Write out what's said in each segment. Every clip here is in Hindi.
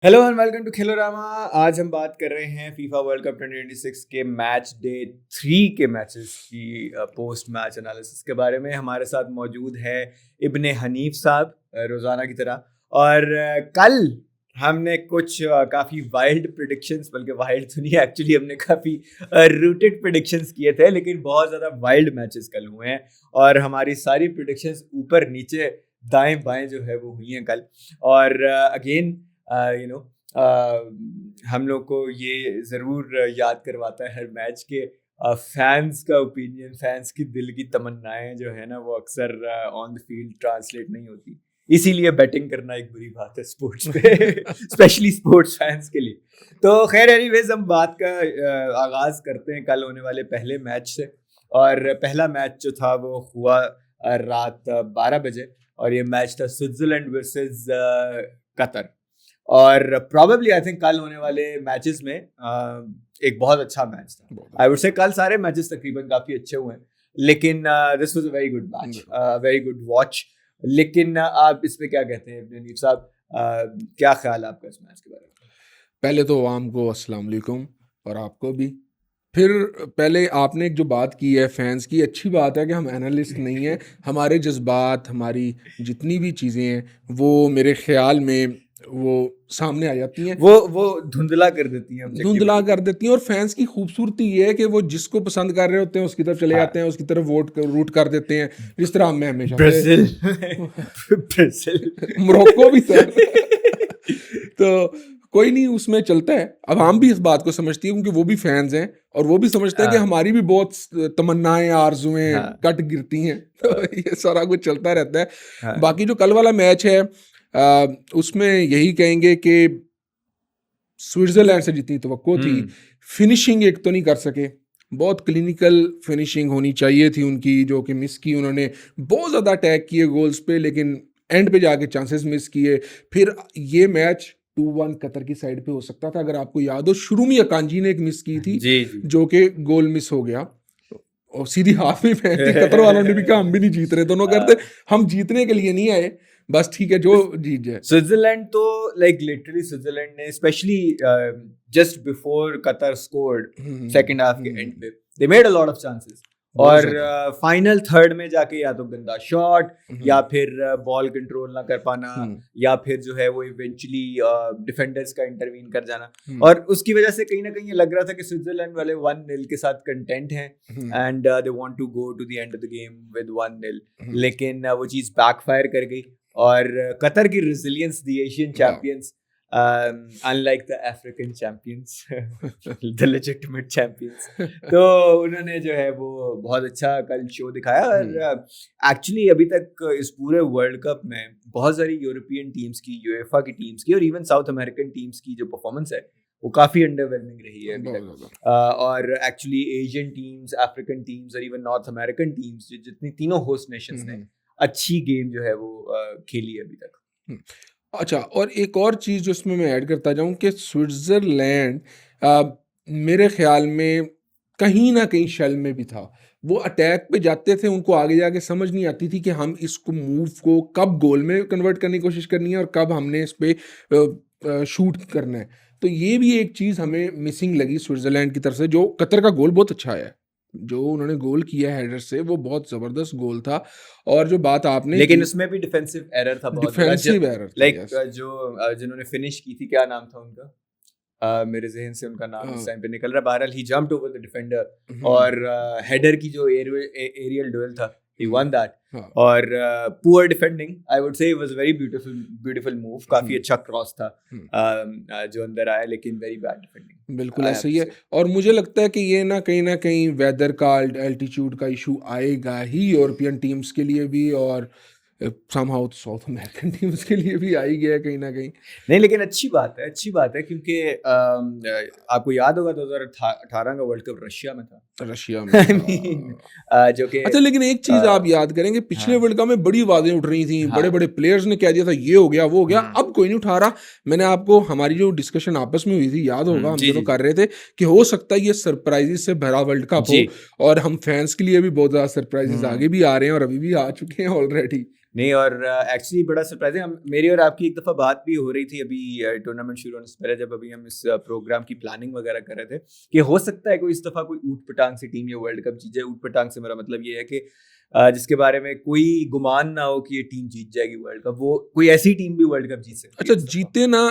Hello and welcome to Khelorama. आज हम बात कर रहे हैं फीफा वर्ल्ड कप 2026 के मैच डे 3 के मैचेस की पोस्ट मैच एनालिसिस के बारे में। हमारे साथ मौजूद है इब्ने हनीफ साहब रोज़ाना की तरह। और कल हमने कुछ काफ़ी वाइल्ड प्रिडिक्शंस, बल्कि वाइल्ड तो नहीं, एक्चुअली हमने काफ़ी रूटेड प्रिडिक्शंस किए थे, लेकिन बहुत ज़्यादा वाइल्ड मैचेस कल हुए हैं और हमारी सारी प्रिडिक्शंस ऊपर नीचे दाएं बाएं जो है वो हुई हैं कल। और अगेन हम लोग को ये ज़रूर याद करवाता है हर मैच के फैंस का ओपिनियन, फैंस की दिल की तमन्नाएं जो है ना वो अक्सर ऑन द फील्ड ट्रांसलेट नहीं होती। इसीलिए बैटिंग करना एक बुरी बात है स्पोर्ट्स पे स्पेशली स्पोर्ट्स फैंस के लिए। तो खैर एनीवेज हम बात का आगाज़ करते हैं कल होने वाले पहले मैच से। और पहला मैच जो था वो हुआ रात 12 बजे और ये मैच था स्विट्जरलैंड वर्सेस कतर। और प्रोबेबली आई थिंक कल होने वाले मैचेस में एक बहुत अच्छा मैच था। आई वुड से कल सारे मैचेस तकरीबन काफ़ी अच्छे हुए हैं, लेकिन this was a very good match, very good watch. लेकिन आप इस पे क्या कहते हैं नीफ साहब? क्या ख्याल है आपका इस मैच के बारे में? पहले तो आवाम को अस्सलाम वालेकुम और आपको भी। फिर पहले आपने एक जो बात की है फैंस की, अच्छी बात है कि हम एनालिस्ट नहीं हैं। हमारे जज्बात, हमारी जितनी भी चीज़ें हैं वो मेरे ख्याल में वो सामने आ जाती हैं, वो धुंधला कर देती हैं धुंधला ऑब्जेक्टिविटी कर देती हैं। और फैंस की खूबसूरती ये है कि वो जिसको पसंद कर रहे होते हैं उसकी तरफ चले हाँ, जाते हैं, उसकी तरफ रूट कर देते हैं, जिस तरह मैं हमेशा से ब्राजील ब्राजील मोरक्को भी सर तो कोई नहीं, उसमें चलता है। अब हम भी इस बात को समझती है क्योंकि वो भी फैंस हैं और वो भी समझते हैं कि हाँ, हमारी भी बहुत तमन्नाएं, आरजुएं हाँ, कट गिरती हैं तो ये सारा कुछ चलता रहता है। हाँ, बाकी जो कल वाला मैच है उसमें यही कहेंगे कि स्विट्जरलैंड से जितनी तवक्को थी, फिनिशिंग एक तो नहीं कर सके। बहुत क्लिनिकल फिनिशिंग होनी चाहिए थी उनकी, जो कि मिस की उन्होंने। बहुत ज़्यादा अटैक किए गोल्स पे, लेकिन एंड पे जाके चांसेस मिस किए। फिर ये मैच 2-1 कतर की साइड पे हो सकता था, अगर आपको याद हो। शुरू में अकांजी ने एक मिस की थी जी जी जो कि गोल मिस हो गया और सीधी हाथ में फेंक दी। कतर वालों ने भी कहा हम भी नहीं जीत रहे। दोनों कहते हम जीतने के लिए नहीं आए, बस ठीक है जो जीत जाए। स्विट्जरलैंड तो लाइक लिटरली स्विट्जरलैंड ने specially just before Qatar scored second half के एंड पे they made a lot of chances. बहुत और ज़्यादा। फाइनल थर्ड में जाके या तो गंदा शॉट या फिर बॉल कंट्रोल ना कर पाना या फिर जो है वो इवेंचुअली डिफेंडर्स का इंटरवीन कर जाना। और उसकी वजह से कहीं ना कहीं ये लग रहा था कि स्विट्जरलैंड वाले 1-0 के साथ कंटेंट हैं and they want to go to the end of the game with 1-0। लेकिन वो चीज़ बैकफायर कर गई और कतर की resilience, the Asian champions, unlike the African champions, the legitimate champions, तो उन्होंने जो है वो बहुत अच्छा कल शो दिखाया। और एक्चुअली अभी तक इस पूरे वर्ल्ड कप में बहुत सारी यूरोपियन टीम्स की, यूएफए की टीम्स की और इवन साउथ अमेरिकन टीम्स की जो परफॉर्मेंस है वो काफ़ी अंडरवेलमिंग रही है अभी तक। और actually Asian teams, African teams और इवन नॉर्थ अमेरिकन टीम्स, जितनी तीनों होस्ट नेशंस ने अच्छी गेम जो है वो खेली है अभी तक। अच्छा, और एक और चीज़ जो इसमें मैं ऐड करता जाऊँ कि स्विट्ज़रलैंड अ, मेरे ख़्याल में कहीं न कहीं शेल में भी था। वो अटैक पे जाते थे, उनको आगे जाके समझ नहीं आती थी कि हम इसको मूव को कब गोल में कन्वर्ट करने की कोशिश करनी है और कब हमने इस पे शूट करना है। तो ये भी एक चीज़ हमें मिसिंग लगी स्विट्ज़रलैंड की तरफ से। जो कतर का गोल बहुत अच्छा है। जो उन्होंने गोल किया हेडर से, वो बहुत ज़बरदस्त गोल था। और जो बात आपने लेकिन की, उसमें भी डिफेंसिव एरर था बहुत बड़ा। डिफेंसिव एरर था, लाइक यस। जो जिन्होंने फिनिश की थी, क्या नाम था उनका? मेरे जहन से उनका नाम इस हाँ, टाइम पे निकल रहा। बहरहाल ही जंप्ड ओवर द डिफेंडर हुँ, और हेडर की जो एरियल डुएल था, ही हुँ, वन दैट। हाँ, और poor defending, I would say, was very beautiful, beautiful move. काफी हुँ, अच्छा क्रॉस था हुँ, जो अंदर आया, लेकिन वेरी बैड डिफेंडिंग बिल्कुल आई हैव ऐसा ही टू है। से। और मुझे लगता है कि ये ना कहीं वेदर का, एल्टीट्यूड का इशू आएगा ही यूरोपियन टीम्स के लिए भी, और समहाउ साउथ अमेरिकन टीम्स के लिए भी आ ही गया कहीं न कहीं। नहीं, लेकिन अच्छी बात है, अच्छी बात है, क्योंकि आपको याद होगा 2018 का वर्ल्ड कप रशिया में था रशिया में I mean, जो कि अच्छा, लेकिन एक चीज आप याद करेंगे, पिछले वर्ल्ड कप में बड़ी आवाजें उठ रही थी, बड़े बड़े प्लेयर्स ने कह दिया था ये हो गया वो हो गया, अब कोई नहीं उठा रहा। मैंने आपको हमारी जो डिस्कशन आपस में हुई थी याद होगा, हम दोनों कर रहे थे कि हो सकता है ये सरप्राइजेस से भरा वर्ल्ड कप हो, और हम फैंस के लिए भी बहुत ज्यादा सरप्राइजेस आगे भी आ रहे हैं और अभी भी आ चुके हैं ऑलरेडी। नहीं, और एक्चुअली बड़ा सरप्राइजिंग, मेरी और आपकी एक दफ़ा बात भी हो रही थी अभी टूर्नामेंट शुरू होने से पहले, जब अभी हम इस प्रोग्राम की प्लानिंग वगैरह कर रहे थे, कि हो सकता है कोई इस दफ़ा कोई ऊट पटांग सी टीम ये वर्ल्ड कप जीत जाए। ऊट पटांग से मेरा मतलब ये है कि जिसके बारे में कोई गुमान ना हो कि ये टीम जीत जाएगी वर्ल्ड कप, वो कोई ऐसी टीम भी वर्ल्ड कप जीत सकती है। अच्छा, जीते ना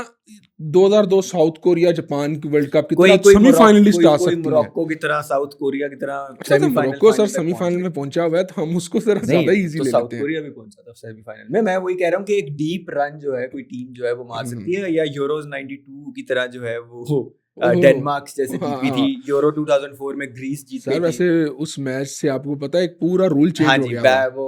2002 साउथ कोरिया जापान की वर्ल्ड कप की कोई तरह सेमीफाइनलिस्ट आ सकती है, मोरक्को की तरह, साउथ कोरिया की तरह अच्छा, तो मोरक्को सर सेमीफाइनल में पहुंचा हुआ है, तो हम उसको जरा ज्यादा इजी ले साउथ लेते हैं। कोरिया भी पहुंचा था सेमीफाइनल में। मैं वही कह रहा हूँ कि एक डीप रन जो है कोई टीम जो है वो मार सकती है, या यूरोज 92 की तरह जो है वो डेनमार्क जैसे जीती थी, यूरो 2004 में ग्रीस जीत गई सर थी। वैसे उस मैच से आपको पता है एक पूरा रूल चेंज हो गया था, वो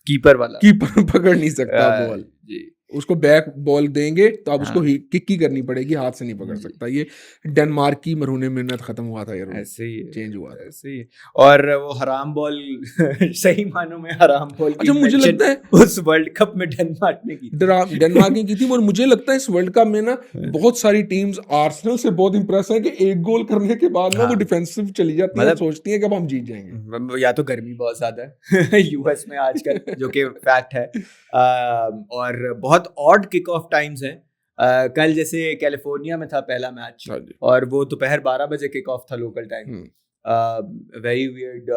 कीपर वाला, कीपर पकड़ नहीं सकता बॉल, जी, उसको बैक बॉल देंगे तो अब उसको किक ही करनी पड़ेगी, हाथ से नहीं पकड़ सकता। ये डेनमार्क की मरहूने मिन्नत खत्म हुआ था, ये रूल ऐसे ही चेंज हुआ था, ऐसे ही। और वो हराम बॉल सही मानों में हराम बॉल की, अच्छा मुझे लगता है उस वर्ल्ड कप में डेनमार्क ने की, डेनमार्क ने की थी। और मुझे लगता है इस वर्ल्ड कप में ना बहुत सारी टीम्स आर्सेनल से बहुत इंप्रेस है कि एक गोल करने के बाद ना वो डिफेंसिव चली जाती है, सोचती है कि अब हम जीत जाएंगे। या तो गर्मी बहुत ज्यादा है यूएस में आजकल, जो कि फैक्ट है, और बहुत ऑड किक ऑफ टाइम्स हैं। कल जैसे कैलिफोर्निया में था पहला मैच, और वो दोपहर 12 बजे किक ऑफ था local time, very weird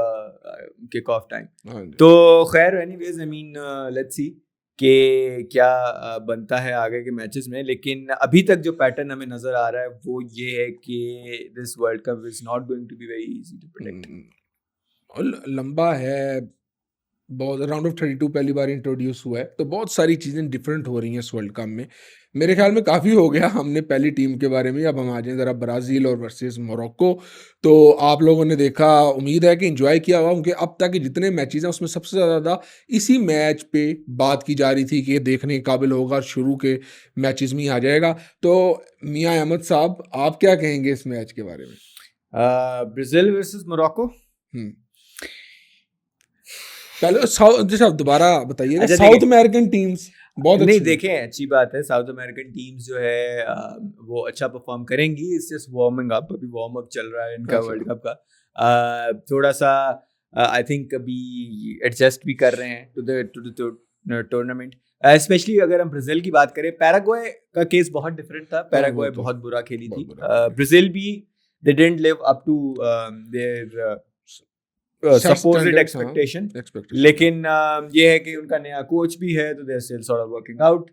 kick off time. तो खैर anyways, I mean let's see कि क्या बनता है आगे के मैचेस में, लेकिन अभी तक जो पैटर्न हमें नजर आ रहा है वो ये है कि this world cup is not going to be very easy to predict. लंबा है बहुत, राउंड ऑफ 32 पहली बार इंट्रोड्यूस हुआ है, तो बहुत सारी चीज़ें डिफरेंट हो रही हैं इस वर्ल्ड कप में। मेरे ख्याल में काफ़ी हो गया हमने पहली टीम के बारे में, अब हम आ जाएं ज़रा ब्राज़ील और वर्सेस मोरक्को। तो आप लोगों ने देखा, उम्मीद है कि एंजॉय किया हुआ, क्योंकि अब तक के जितने मैचेस हैं उसमें सबसे ज़्यादा इसी मैच पे बात की जा रही थी कि ये देखने के काबिल होगा और शुरू के मैचेस में ही आ जाएगा। तो मियाँ अहमद साहब, आप क्या कहेंगे इस मैच के बारे में? ब्राज़ील वर्सेस मोरक्को, पहले जैसे आप दोबारा बताइए, साउथ अमेरिकन टीम्स बहुत नहीं देखें, अच्छी बात है, साउथ अमेरिकन टीम्स जो है वो अच्छा परफॉर्म करेंगी। इट्स जस्ट वार्मिंग अप, अभी वार्म अप चल रहा है इनका वर्ल्ड कप का। थोड़ा सा आई थिंक अभी एडजस्ट भी कर रहे हैं टू द टूर्नामेंट। स्पेशली अगर हम ब्राज़ील की बात करें, पैराग्वे का केस बहुत डिफरेंट था, पैराग्वे बहुत बुरा खेली थी, ब्राज़ील भी they didn't live up to their supposed expectation, लेकिन ये है कि उनका नया कोच भी है, तो they're still sort of working out।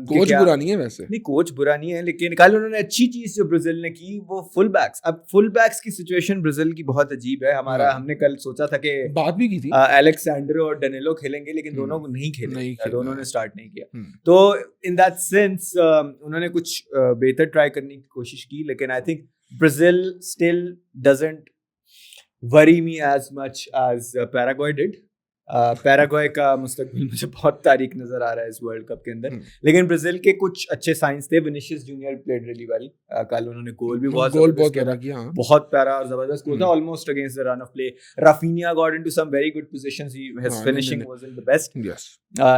Coach बुरा नहीं है वैसे, नहीं कोच बुरा नहीं है, लेकिन कल उन्होंने अच्छी चीज जो ब्राजील ने की वो फुल बैक्स। अब फुल बैक्स की सिचुएशन ब्राजील की बहुत अजीब है। हमने कल सोचा था कि बात भी की थी एलेक्सेंड्रो और डैनिलो खेलेंगे, लेकिन दोनों नहीं खेले, दोनों ने स्टार्ट नहीं किया। तो इन दैट सेंस उन्होंने कुछ बेहतर ट्राई करने की कोशिश की, लेकिन I think Brazil still doesn't worry me as much as Paraguay did। Paraguay का मुस्तकबिल मुझे बहुत तारीख नजर आ रहा है इस वर्ल्ड कप के अंदर, लेकिन ब्राजील के कुछ अच्छे साइंस थे। Vinicius junior played really well, कल उन्होंने गोल भी बहुत प्यारा और जबरदस्त गोल था, almost against the run of play. Raphinha got into some very good positions, his finishing wasn't the best.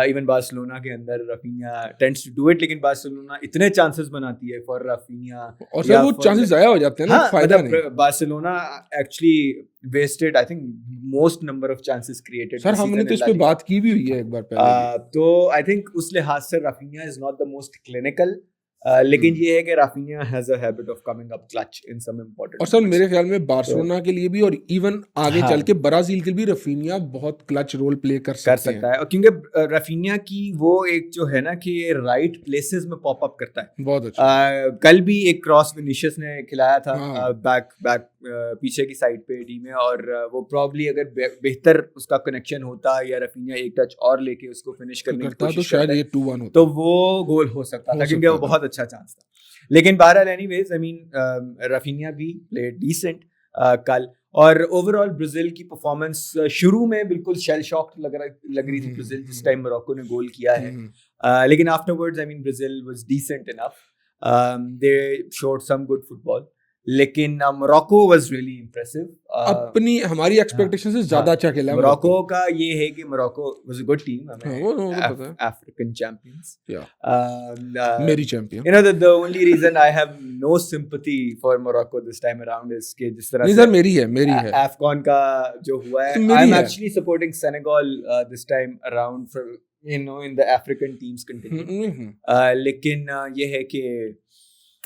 Even Barcelona के अंदर Raphinha tends to do it, लेकिन बार्सिलोना इतने चांसेस बनाती है फॉर राफिनिया, और सर वो चांसेस जाया हो जाते हैं ना, फायदा नहीं। Barcelona actually wasted I think most number of chances created। Sir हमने तो इस पे बात की भी हुई है एक बार पहले। तो I think उस लिहाज से Raphinha is not the most clinical, लेकिन ये है कि Raphinha has a habit of coming up clutch in some important। और सर मेरे ख्याल में बार्सिलोना के लिए भी और इवन आगे चल के ब्राजील के लिए भी राफिनिया बहुत क्लच रोल प्ले कर सकता है, और क्योंकि राफिनिया की वो एक जो है ना कि राइट प्लेसेस में पॉप अप करता है बहुत अच्छा। कल भी एक क्रॉस विनीशियस ने खिलाया था बैक पीछे की साइड पे टीम में, और वो प्रॉब्ली अगर बेहतर उसका कनेक्शन होता या राफिनिया एक टच और लेके उसको फिनिश करने की कोशिश तो शायद ये 2-1 होता, तो वो गोल हो सकता था, क्योंकि वो बहुत अच्छा चांस था। लेकिन बहरहाल एनीवेज आई मीन राफिनिया भी प्लेड डिसेंट कल, और ओवरऑल ब्राजील की परफॉर्मेंस शुरू में बिल्कुल शेल शॉक्ड लग रही थी ब्राजील जिस टाइम मोरक्को ने गोल किया है, लेकिन afterwards I mean Brazil was decent enough, they showed some good football. लेकिन मोरक्को वाज रियली इम्प्रेसिव। अपनी हमारी एक्सपेक्टेशन से ज्यादा अच्छा खेला है मोरक्को का ये है कि Morocco was a good team, हाँ, वो तो पता है। अफ्रीकन चैंपियंस, मेरी champion. you know the only reason I have no sympathy for Morocco this time around is कि जिस तरह नहीं से सर मेरी है AFCON का जो हुआ है, तो मेरी I'm है। actually supporting Senegal this time around for in the African teams contingent. लेकिन ये है कि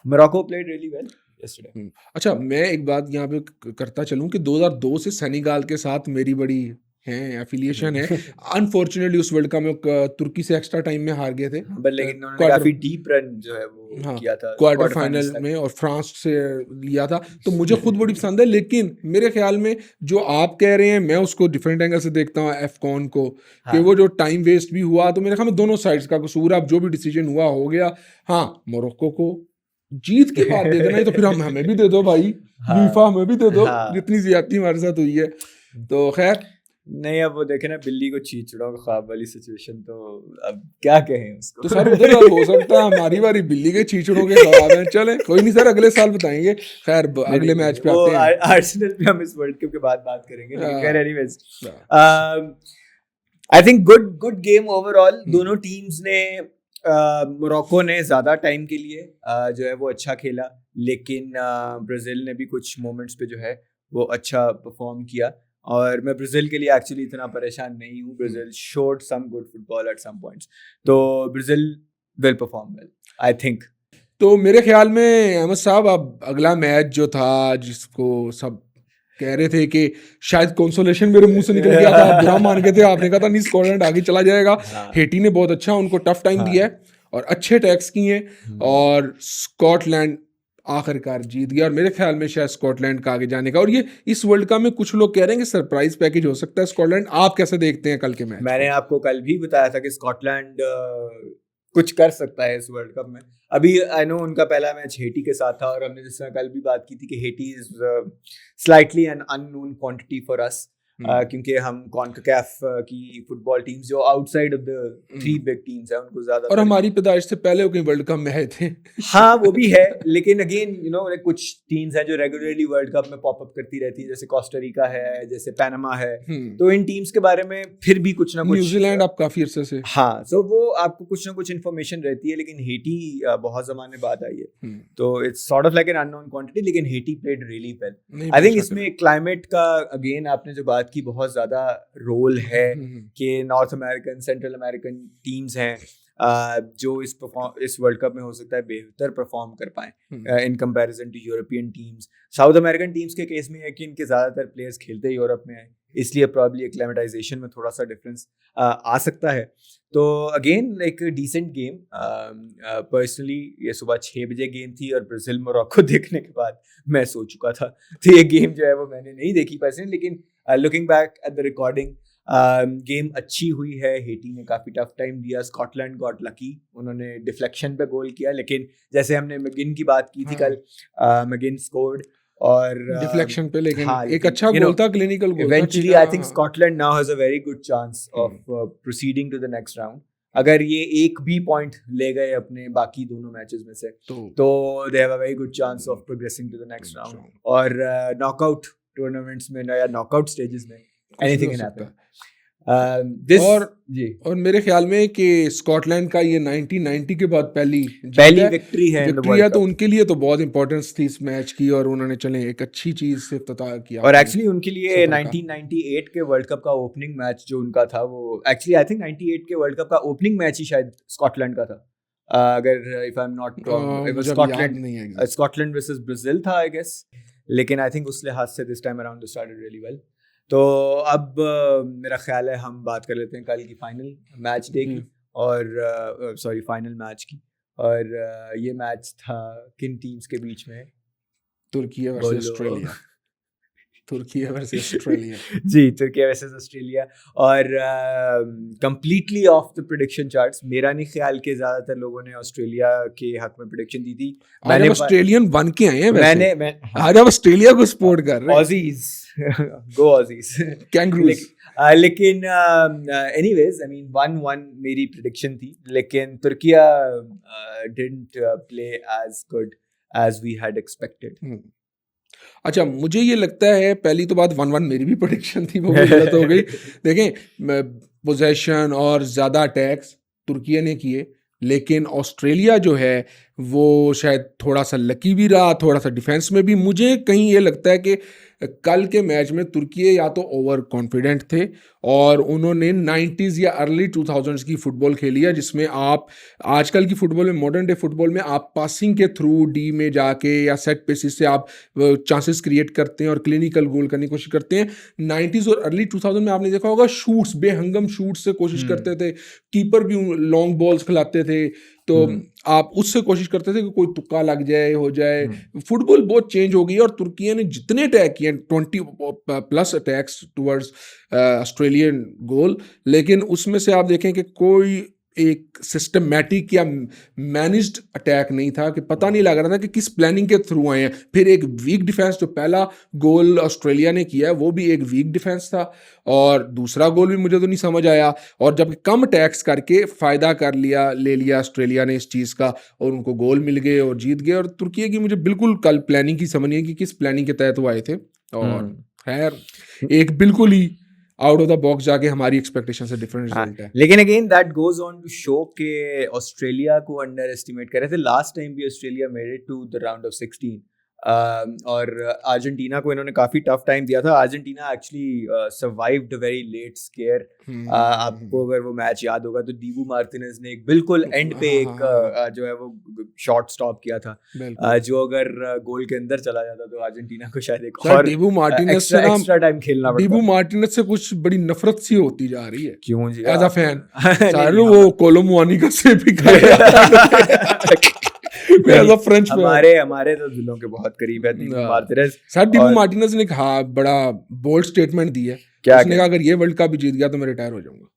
Morocco played really well yesterday. अच्छा मैं एक बात यहाँ पे करता चलूँ कि 2002 से सेनेगाल के साथ मेरी बड़ी है एफिलिएशन है। अनफॉर्चुनेटली उस वर्ल्ड कप में तुर्की से एक्स्ट्रा टाइम में हार गए थे, बट लेकिन उन्होंने काफी डीप रन जो है वो किया था क्वार्टर फाइनल में और फ्रांस से लिया था, तो मुझे खुद बड़ी पसंद है। लेकिन मेरे ख्याल में जो आप कह रहे हैं मैं उसको डिफरेंट एंगल से देखता हूँ एफकॉन को, कि वो जो टाइम वेस्ट भी हुआ तो मेरे ख्याल में दोनों साइड्स का कसूर है। अब जो भी डिसीजन हुआ हो गया। हाँ मोरक्को को जीत के बाद दे देना, तो फिर हमें भी दे दो भाई, फीफा हमें भी दे दो, जितनी ज्यादती हमारे साथ हुई है। तो खैर नहीं, अब वो देखे ना बिल्ली को चीचड़ों का ख्वाब वाली सिचुएशन, तो अब क्या कहें उसको। तो सर उधर हो सकता है हमारी बारी बिल्ली के चीचड़ों के ख्वाब हैं। चले कोई नहीं सर, अगले साल बताएंगे। खैर अगले मैच पे आते हैं। आर्सेनल पे हम इस वर्ल्ड कप के बाद बात करेंगे, लेकिन खैर anyways I think good game overall. दोनों टीम्स ने मोरक्को ने ज़्यादा टाइम के लिए जो है वो अच्छा खेला, लेकिन ब्राज़ील ने भी कुछ मोमेंट्स पे जो है वो अच्छा परफॉर्म किया। और मैं ब्राज़ील के लिए एक्चुअली इतना परेशान नहीं हूँ। Brazil showed some good football at some points, तो Brazil will perform well I think. तो मेरे ख्याल में अहमद साहब अब अगला मैच जो था जिसको सब कह रहे थे कि शायद कंसोलेशन मेरे मुंह से निकल गया था, बुरा मान गए थे, आपने कहा था नहीं स्कॉटलैंड आगे चला जाएगा। हेटी ने बहुत अच्छा उनको टफ टाइम दिया है और अच्छे टैक्स किए हैं और स्कॉटलैंड आखिरकार जीत गया। और मेरे ख्याल में शायद स्कॉटलैंड का आगे जाने का, और ये इस वर्ल्ड कप में कुछ लोग कह रहे हैं कि सरप्राइज पैकेज हो सकता है स्कॉटलैंड। आप कैसे देखते हैं कल के मैच? मैंने आपको कल भी बताया था कि स्कॉटलैंड कुछ कर सकता है इस वर्ल्ड कप में। अभी आई नो उनका पहला मैच हेटी के साथ था, और हमने जिस तरह कल भी बात की थी कि Hattie is slightly N unknown quantity for us, क्योंकि हम कॉन्काकैफ की फुटबॉल टीम्स जो outside of the 3 big teams है उनको ज्यादा, और हमारी पैदाइश से पहले वो कहीं वर्ल्ड कप में आए थे। हाँ वो भी है, लेकिन अगेन यू नो कुछ टीम्स हैं जो रेगुलरली वर्ल्ड कप में पॉप अप करती रहती है, जैसे कोस्टारिका है, जैसे पैनामा है। तो इन टीम्स के बारे में फिर भी कुछ ना कुछ, न्यूजीलैंड आप काफी अरसे से, हाँ सो वो आपको कुछ ना कुछ इन्फॉर्मेशन रहती है। लेकिन हेटी बहुत जमाने बाद आई है, तो it's sort of like an unknown quantity, लेकिन Haiti played really well. I think इसमें क्लाइमेट का अगेन आपने जो बात की बहुत ज्यादा रोल है कि North American Central American teams हैं जो इस वर्ल्ड कप में हो सकता है बेहतर परफॉर्म कर पाए in comparison to European teams. South American teams के केस में है कि इनके ज़्यादातर प्लेयर्स खेलते यूरोप में हैं, इसलिए प्रॉब्ली एक्लेमेटाइजेशन में थोड़ा सा डिफरेंस आ सकता है। तो again like decent game. Personally ये सुबह 6 बजे गेम थी, और ब्राज़ील मोरक्को देखने के बाद मैं सो चुका था, तो ये गेम जो है वो मैंने नहीं देखी पर्सनली। लेकिन looking back at the recording game अच्छी हुई है। हेटी ने काफ़ी टफ टाइम दिया, स्कॉटलैंड गॉट लकी, उन्होंने डिफ्लेक्शन पे गोल किया। लेकिन जैसे हमने मैगिन की बात की थी कल, मैगिन स्कोर्ड और डिफ्लेक्शन पे, लेकिन हाँ, एक अच्छा गोल था, clinical goal. Eventually I think Scotland now has a very good chance of proceeding to the next round. अगर ये एक भी पॉइंट ले गए अपने बाकी दोनों मैचेस में से, तो they have a very good chance of progressing to the next round. और नॉकआउट टूर्नामेंट्स में या नॉकआउट स्टेजेस में एनीथिंग कैन हैपन। और मेरे ख्याल में कि स्कॉटलैंड का ये 1990 के बाद पहली विक्ट्री है, तो उनके लिए तो बहुत इंपॉर्टेंस थी इस मैच की, और उन्होंने चले एक अच्छी चीज से इफ्तिताह किया। और एक्चुअली उनके लिए 1998 के वर्ल्ड कप का ओपनिंग मैच जो उनका था, वो एक्चुअली आई थिंक 98 के वर्ल्ड कप का ओपनिंग मैच ही शायद स्कॉटलैंड का था, अगर if I am not wrong. Scotland versus Brazil था आई गेस, लेकिन आई थिंक उस लिहाज से this time around they started really well. तो अब मेरा ख्याल है हम बात कर लेते हैं कल की फाइनल मैच डे की, और सॉरी फाइनल मैच की। और ये मैच था किन टीम्स के बीच में? तुर्की वर्सेस ऑस्ट्रेलिया। तुर्किया वर्सेस ऑस्ट्रेलिया जी, तुर्किया वर्सेस ऑस्ट्रेलिया। और completely off the prediction charts. मेरा नहीं ख्याल कि ज्यादातर लोगों ने ऑस्ट्रेलिया के हक में प्रेडिक्शन दी थी। मैंने ऑस्ट्रेलियन बन के आए हैं वैसे। मैं आज आप ऑस्ट्रेलिया को सपोर्ट कर रहे हैं। Aussies go Aussies kangaroos. लेकिन एनीवेज आई मीन 1-1 मेरी प्रेडिक्शन थी, लेकिन Turkiye didn't play as good as we had expected. अच्छा, मुझे ये लगता है पहली तो बात 1-1 मेरी भी प्रेडिक्शन थी, वो गलत हो गई। देखें, पोजेशन और ज़्यादा अटैक्स तुर्की ने किए, लेकिन ऑस्ट्रेलिया जो है वो शायद थोड़ा सा लकी भी रहा, थोड़ा सा डिफेंस में भी। मुझे कहीं ये लगता है कि कल के मैच में तुर्की या तो ओवर कॉन्फिडेंट थे और उन्होंने 90s या अर्ली 2000s की फुटबॉल खेली है, जिसमें आप आजकल की फुटबॉल में, मॉडर्न डे फुटबॉल में, आप पासिंग के थ्रू डी में जाके या सेट पेसिस से आप चांसेस क्रिएट करते हैं और क्लिनिकल गोल करने की कोशिश करते हैं। 90s और अर्ली 2000 में आपने देखा होगा शूट्स, बेहंगम शूट्स से कोशिश करते थे, कीपर भी लॉन्ग बॉल्स खिलाते थे, तो आप उससे कोशिश करते थे कि कोई तुक्का लग जाए, हो जाए। फुटबॉल बहुत चेंज हो गई और तुर्की ने जितने अटैक किए, 20+ अटैक्स टुवर्ड्स ऑस्ट्रेलियन गोल, लेकिन उसमें से आप देखें कि कोई एक सिस्टमैटिक या मैनेज्ड अटैक नहीं था, कि पता नहीं लग रहा था कि किस प्लानिंग के थ्रू आए हैं। फिर एक वीक डिफेंस, जो पहला गोल ऑस्ट्रेलिया ने किया है वो भी एक वीक डिफेंस था, और दूसरा गोल भी मुझे तो नहीं समझ आया। और जब कम अटैक्स करके फ़ायदा ले लिया ऑस्ट्रेलिया ने इस चीज़ का, और उनको गोल मिल गए और जीत गए। और तुर्की की मुझे बिल्कुल कल प्लानिंग की समझ नहीं है कि किस प्लानिंग के तहत वो आए थे, और खैर एक बिल्कुल ही आउट ऑफ द बॉक्स जाके हमारी एक्सपेक्टेशन से डिफरेंट रिजल्ट है। लेकिन again that goes on to show के ऑस्ट्रेलिया को अंडर एस्टिमेट कर रहे थे। लास्ट टाइम भी Australia made it to the round of 16 और अर्जेंटीना को इन्होंने काफी टफ टाइम दिया था। Argentina actually survived a very late scare. आपको अगर वो मैच याद होगा तो दीबू मार्टिनेज ने एक बिल्कुल एंड पे एक जो है वो शॉट स्टॉप किया था, जो अगर गोल के अंदर चला जाता तो अर्जेंटीना को शायद एक और दीबू मार्टिनेज से एक्स्ट्रा टाइम खेलना पड़ता। दीबू मार्टिनेज से कुछ बड़ी नफरत सी होती जा रही है। क्यों जी? एज अ फैन सारे वो कोलोमुआनी का से भी फ्रेंच हमारे तो दिलों के बहुत करीब है दीबू मार्टिनेज। सर दीबू मार्टिनेज ने कहा, बड़ा बोल्ड स्टेटमेंट दी है, उसने कहा अगर ये वर्ल्ड कप भी जीत गया तो मैं रिटायर हो जाऊंगा।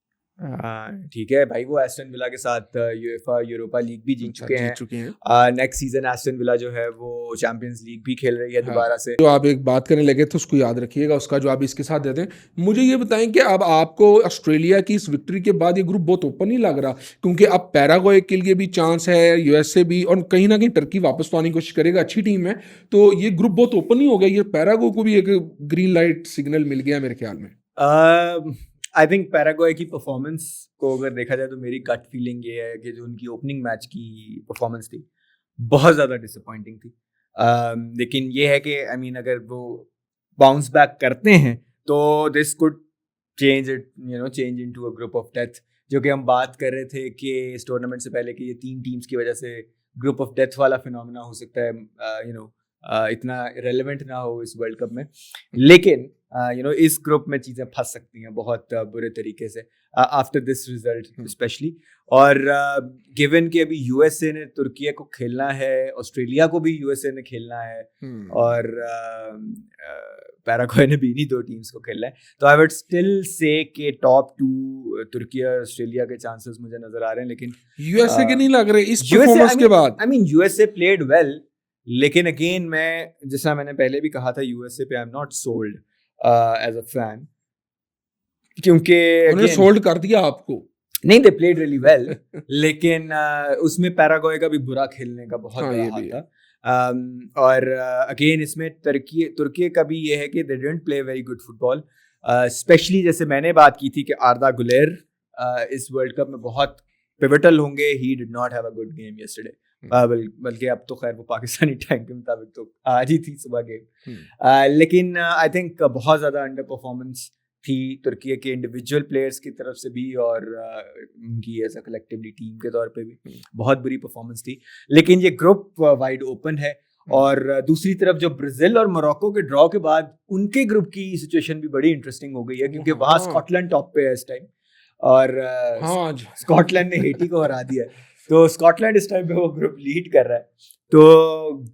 ठीक है भाई, वो एस्टन विला के साथ यूएफा यूरोपा लीग भी जीत चुके हैं। नेक्स्ट सीजन एस्टन विला जो है वो चैंपियंस लीग भी खेल रही है दोबारा से। जो आप एक बात करने लगे तो उसको याद रखिएगा, उसका जो आप इसके साथ देते हैं। मुझे ये बताएं कि अब आपको ऑस्ट्रेलिया की इस विक्ट्री के बाद ये ग्रुप बहुत ओपन नहीं लग रहा, क्योंकि अब पैराग्वे के लिए भी चांस है, यूएसए भी, और कहीं ना कहीं टर्की वापस तो आने की कोशिश करेगा, अच्छी टीम है, तो ये ग्रुप बहुत ओपन नहीं हो गया। ये पैराग्वे को भी एक ग्रीन लाइट सिग्नल मिल गया मेरे ख्याल में। आई थिंक पैराग्वे की परफॉर्मेंस को अगर देखा जाए तो मेरी गट फीलिंग ये है कि जो उनकी ओपनिंग मैच की परफॉर्मेंस थी बहुत ज़्यादा डिसअपॉइंटिंग थी। लेकिन ये है कि आई मीन अगर वो बाउंस बैक करते हैं तो this could change into a group of death, जो कि हम बात कर रहे थे कि इस टूर्नामेंट से पहले कि ये 3 टीम्स की वजह से ग्रुप ऑफ डेथ वाला फिनोमेना हो सकता है, इतना रेलेवेंट ना हो इस वर्ल्ड कप में। लेकिन इस ग्रुप में चीज़ें फंस सकती हैं बहुत बुरे तरीके से आफ्टर दिस रिजल्ट स्पेशली। और गिवन कि अभी यूएसए ने तुर्की को खेलना है, ऑस्ट्रेलिया को भी यूएसए ने खेलना है, और पैराग्वे ने भी इन्हीं 2 टीम्स को खेलना है, तो आई वुड स्टिल से कि टॉप 2 तुर्की और ऑस्ट्रेलिया के चांसेस मुझे नजर आ रहे हैं। लेकिन यूएसए के नहीं लग रहे इस परफॉर्मेंस के बाद। I mean USA played well, लेकिन अगेन मैं जैसा मैंने पहले भी कहा था, यूएसए पे I am not sold as a fan, क्योंकि उन्होंने सोल्ड कर दिया आपको। नहीं, दे प्लेड रियली वेल, लेकिन उसमें पैराग्वे का भी बुरा खेलने का बहुत बड़ा हाथ था। और अगेन इसमें तुर्की का भी ये है कि they didn't play very good football, specially जैसे मैंने बात की थी कि आर्दा गुलेर इस वर्ल्ड कप में बहुत पिवटल होंगे। He did not have a good game yesterday, बल्कि अब तो खैर वो पाकिस्तानी टाइम के मुताबिक तो आज ही थी सुबह गेम। लेकिन आई थिंक बहुत ज़्यादा अंडर परफॉर्मेंस थी तुर्की के इंडिविजुअल प्लेयर्स की तरफ से भी, और उनकी एज अ कलेक्टिवली टीम के तौर पे भी बहुत बुरी परफॉर्मेंस थी। लेकिन ये ग्रुप वाइड ओपन है, और दूसरी तरफ जो ब्राजील और मोरक्को के ड्रॉ के बाद उनके ग्रुप की सिचुएशन भी बड़ी इंटरेस्टिंग हो गई है, क्योंकि वहाँ स्कॉटलैंड टॉप पे है इस टाइम, और स्कॉटलैंड ने हेटी को हरा दिया है, तो स्कॉटलैंड इस टाइम पे वो ग्रुप लीड कर रहा है। तो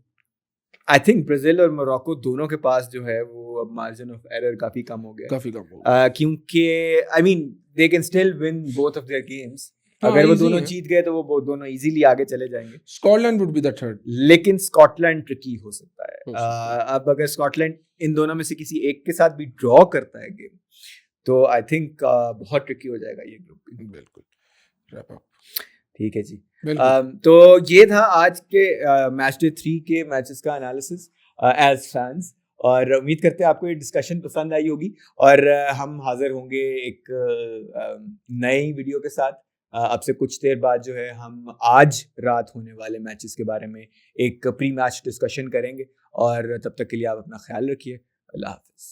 आई थिंक ब्राजील और मोरक्को दोनों के पास जो है वो अब मार्जिन ऑफ एरर काफी कम हो गया, क्योंकि I mean they can still win both of their games. अगर वो दोनों जीत गए तो वो दोनों इजीली आगे चले जाएंगे। Scotland would be the third, लेकिन स्कॉटलैंड ट्रिकी हो सकता है। अब अगर स्कॉटलैंड इन दोनों में से किसी एक के साथ भी ड्रॉ करता है गेम, तो आई थिंक बहुत ट्रिकी हो जाएगा ये ग्रुप। बिल्कुल, ठीक है जी। तो ये था आज के मैच डे 3 के मैचेस का एनालिसिस एज फैंस। और उम्मीद करते हैं आपको ये डिस्कशन पसंद आई होगी और हम हाजिर होंगे एक नई वीडियो के साथ। अब से कुछ देर बाद जो है हम आज रात होने वाले मैचेस के बारे में एक प्री मैच डिस्कशन करेंगे और तब तक के लिए आप अपना ख्याल रखिए। अल्लाह हाफ़िज़।